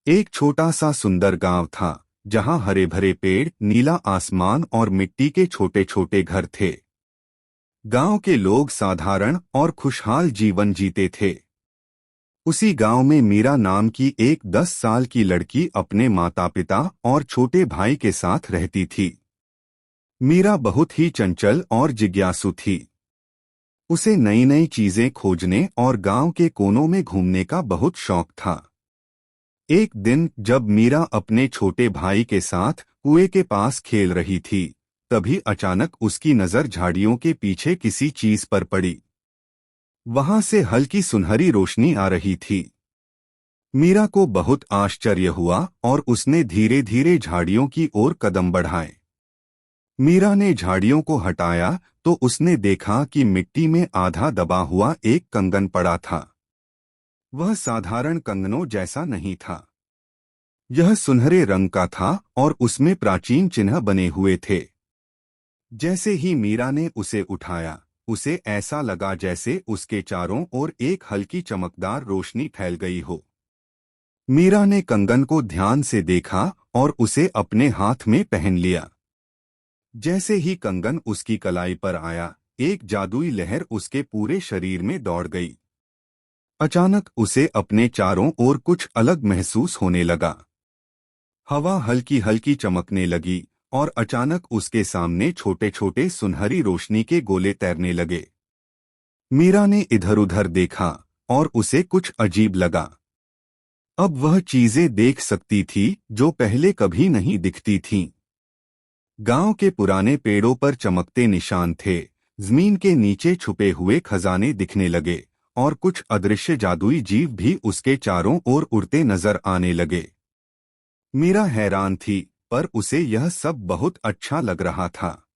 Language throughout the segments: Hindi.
एक छोटा सा सुंदर गांव था जहां हरे भरे पेड़, नीला आसमान और मिट्टी के छोटे छोटे घर थे। गांव के लोग साधारण और खुशहाल जीवन जीते थे। उसी गांव में मीरा नाम की एक 10 साल की लड़की अपने माता पिता और छोटे भाई के साथ रहती थी। मीरा बहुत ही चंचल और जिज्ञासु थी। उसे नई नई चीजें खोजने और गांव के कोनों में घूमने का बहुत शौक था। एक दिन जब मीरा अपने छोटे भाई के साथ कुएं के पास खेल रही थी, तभी अचानक उसकी नजर झाड़ियों के पीछे किसी चीज पर पड़ी। वहां से हल्की सुनहरी रोशनी आ रही थी। मीरा को बहुत आश्चर्य हुआ और उसने धीरे धीरे झाड़ियों की ओर कदम बढ़ाए। मीरा ने झाड़ियों को हटाया तो उसने देखा कि मिट्टी में आधा दबा हुआ एक कंगन पड़ा था। वह साधारण कंगनों जैसा नहीं था। यह सुनहरे रंग का था और उसमें प्राचीन चिन्ह बने हुए थे। जैसे ही मीरा ने उसे उठाया, उसे ऐसा लगा जैसे उसके चारों ओर एक हल्की चमकदार रोशनी फैल गई हो। मीरा ने कंगन को ध्यान से देखा और उसे अपने हाथ में पहन लिया। जैसे ही कंगन उसकी कलाई पर आया, एक जादुई लहर उसके पूरे शरीर में दौड़ गई। अचानक उसे अपने चारों ओर कुछ अलग महसूस होने लगा। हवा हल्की हल्की चमकने लगी और अचानक उसके सामने छोटे छोटे सुनहरी रोशनी के गोले तैरने लगे। मीरा ने इधर उधर देखा और उसे कुछ अजीब लगा। अब वह चीजें देख सकती थी जो पहले कभी नहीं दिखती थीं। गांव के पुराने पेड़ों पर चमकते निशान थे, जमीन के नीचे छुपे हुए खजाने दिखने लगे और कुछ अदृश्य जादुई जीव भी उसके चारों ओर उड़ते नजर आने लगे। मीरा हैरान थी, पर उसे यह सब बहुत अच्छा लग रहा था।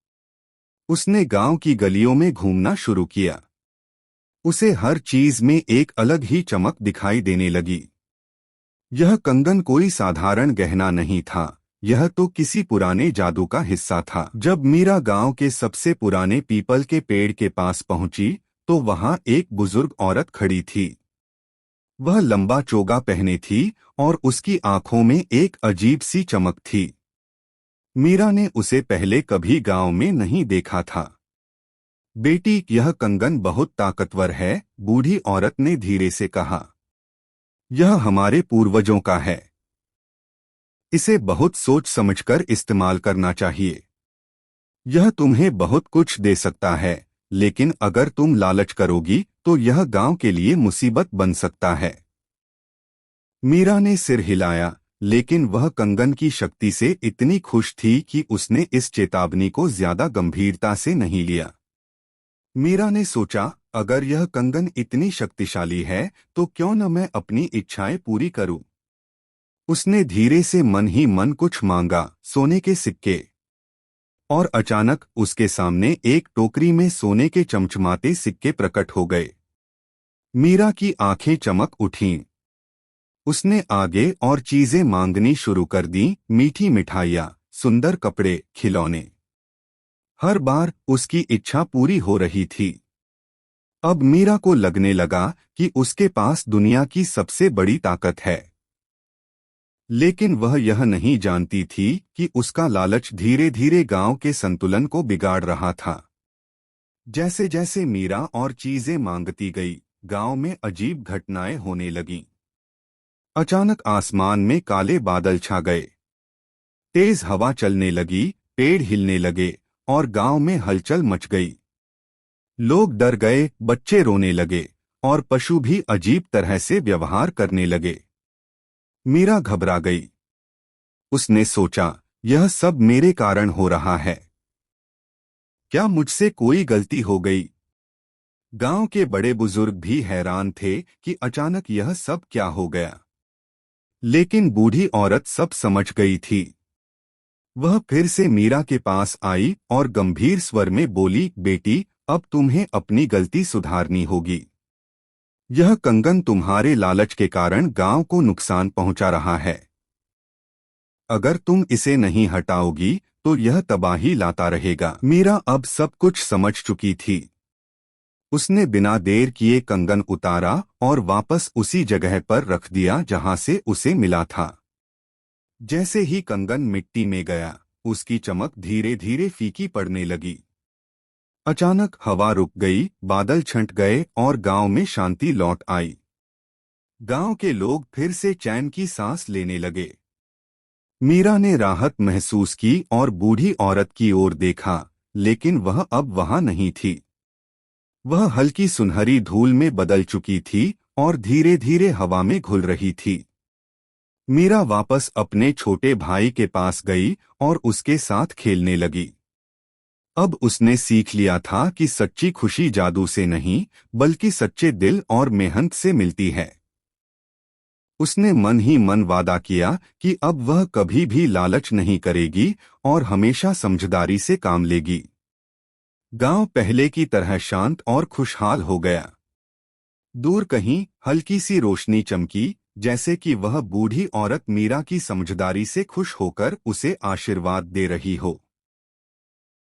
उसने गांव की गलियों में घूमना शुरू किया। उसे हर चीज में एक अलग ही चमक दिखाई देने लगी। यह कंगन कोई साधारण गहना नहीं था, यह तो किसी पुराने जादू का हिस्सा था। जब मीरा गांव के सबसे पुराने पीपल के पेड़ के पास पहुंची, तो वहां एक बुजुर्ग औरत खड़ी थी। वह लंबा चोगा पहने थी और उसकी आंखों में एक अजीब सी चमक थी। मीरा ने उसे पहले कभी गांव में नहीं देखा था। बेटी, यह कंगन बहुत ताकतवर है, बूढ़ी औरत ने धीरे से कहा। यह हमारे पूर्वजों का है। इसे बहुत सोच समझकर इस्तेमाल करना चाहिए। यह तुम्हें बहुत कुछ दे सकता है, लेकिन अगर तुम लालच करोगी तो यह गांव के लिए मुसीबत बन सकता है। मीरा ने सिर हिलाया, लेकिन वह कंगन की शक्ति से इतनी खुश थी कि उसने इस चेतावनी को ज्यादा गंभीरता से नहीं लिया। मीरा ने सोचा, अगर यह कंगन इतनी शक्तिशाली है तो क्यों न मैं अपनी इच्छाएं पूरी करूं। उसने धीरे से मन ही मन कुछ मांगा, सोने के सिक्के। और अचानक उसके सामने एक टोकरी में सोने के चमचमाते सिक्के प्रकट हो गए। मीरा की आंखें चमक उठीं। उसने आगे और चीजें मांगनी शुरू कर दी, मीठी मिठाइयाँ, सुंदर कपड़े, खिलौने। हर बार उसकी इच्छा पूरी हो रही थी। अब मीरा को लगने लगा कि उसके पास दुनिया की सबसे बड़ी ताकत है। लेकिन वह यह नहीं जानती थी कि उसका लालच धीरे धीरे गांव के संतुलन को बिगाड़ रहा था। जैसे जैसे मीरा और चीजें मांगती गई, गांव में अजीब घटनाएं होने लगीं। अचानक आसमान में काले बादल छा गए। तेज हवा चलने लगी, पेड़ हिलने लगे और गांव में हलचल मच गई। लोग डर गए, बच्चे रोने लगे और पशु भी अजीब तरह से व्यवहार करने लगे। मीरा घबरा गई। उसने सोचा, यह सब मेरे कारण हो रहा है। क्या मुझसे कोई गलती हो गई? गांव के बड़े बुजुर्ग भी हैरान थे कि अचानक यह सब क्या हो गया। लेकिन बूढ़ी औरत सब समझ गई थी। वह फिर से मीरा के पास आई और गंभीर स्वर में बोली, बेटी, अब तुम्हें अपनी गलती सुधारनी होगी। यह कंगन तुम्हारे लालच के कारण गांव को नुकसान पहुंचा रहा है। अगर तुम इसे नहीं हटाओगी तो यह तबाही लाता रहेगा। मीरा अब सब कुछ समझ चुकी थी। उसने बिना देर किए कंगन उतारा और वापस उसी जगह पर रख दिया जहां से उसे मिला था। जैसे ही कंगन मिट्टी में गया, उसकी चमक धीरे धीरे फीकी पड़ने लगी। अचानक हवा रुक गई, बादल छंट गए और गांव में शांति लौट आई। गांव के लोग फिर से चैन की सांस लेने लगे। मीरा ने राहत महसूस की और बूढ़ी औरत की ओर देखा, लेकिन वह अब वहां नहीं थी। वह हल्की सुनहरी धूल में बदल चुकी थी और धीरे धीरे हवा में घुल रही थी। मीरा वापस अपने छोटे भाई के पास गई और उसके साथ खेलने लगी। अब उसने सीख लिया था कि सच्ची खुशी जादू से नहीं, बल्कि सच्चे दिल और मेहनत से मिलती है। उसने मन ही मन वादा किया कि अब वह कभी भी लालच नहीं करेगी और हमेशा समझदारी से काम लेगी। गांव पहले की तरह शांत और खुशहाल हो गया। दूर कहीं हल्की सी रोशनी चमकी, जैसे कि वह बूढ़ी औरत मीरा की समझदारी से खुश होकर उसे आशीर्वाद दे रही हो।